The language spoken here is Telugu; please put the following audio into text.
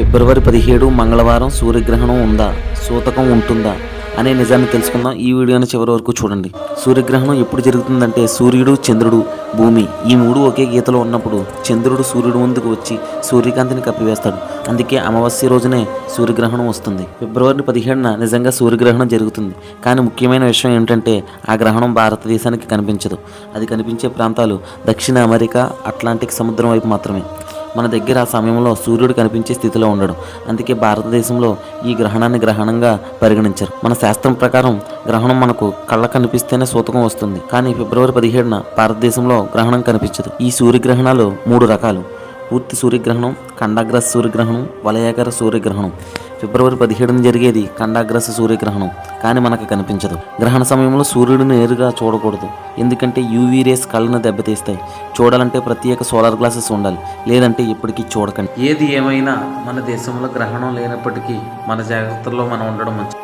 ఫిబ్రవరి 17 మంగళవారం సూర్యగ్రహణం ఉందా, సూతకం ఉంటుందా అనే నిజాన్ని తెలుసుకుందాం. ఈ వీడియోని చివరి వరకు చూడండి. సూర్యగ్రహణం ఎప్పుడు జరుగుతుందంటే సూర్యుడు, చంద్రుడు, భూమి ఈ మూడు ఒకే గీతలో ఉన్నప్పుడు చంద్రుడు సూర్యుడు ముందుకు వచ్చి సూర్యకాంతిని కప్పివేస్తాడు. అందుకే అమావాస్య రోజునే సూర్యగ్రహణం వస్తుంది. ఫిబ్రవరి 17న నిజంగా సూర్యగ్రహణం జరుగుతుంది. కానీ ముఖ్యమైన విషయం ఏంటంటే ఆ గ్రహణం భారతదేశానికి కనిపించదు. అది కనిపించే ప్రాంతాలు దక్షిణ అమెరికా, అట్లాంటిక్ సముద్రం వైపు మాత్రమే. మన దగ్గర ఆ సమయంలో సూర్యుడు కనిపించే స్థితిలో ఉండడు. అందుకే భారతదేశంలో ఈ గ్రహణాన్ని గ్రహణంగా పరిగణించరు. మన శాస్త్రం ప్రకారం గ్రహణం మనకు కళ్ళ కనిపిస్తేనే సూతకం వస్తుంది. కానీ ఫిబ్రవరి 17న భారతదేశంలో గ్రహణం కనిపించదు. ఈ సూర్యగ్రహణాలు 3 రకాలు: పూర్తి సూర్యగ్రహణం, ఖండాగ్రస్ సూర్యగ్రహణం, వలయాకార సూర్యగ్రహణం. ఫిబ్రవరి 17న జరిగేది ఖండాగ్రస సూర్యగ్రహణం, కానీ మనకు కనిపించదు. గ్రహణ సమయంలో సూర్యుడిని నేరుగా చూడకూడదు, ఎందుకంటే యూవీ రేస్ కళ్ళను దెబ్బతీస్తాయి. చూడాలంటే ప్రత్యేక సోలార్ గ్లాసెస్ ఉండాలి, లేదంటే ఇప్పటికీ చూడకండి. ఏది ఏమైనా మన దేశంలో గ్రహణం లేనప్పటికీ మన జాగ్రత్తల్లో మనం ఉండడం మంచిది.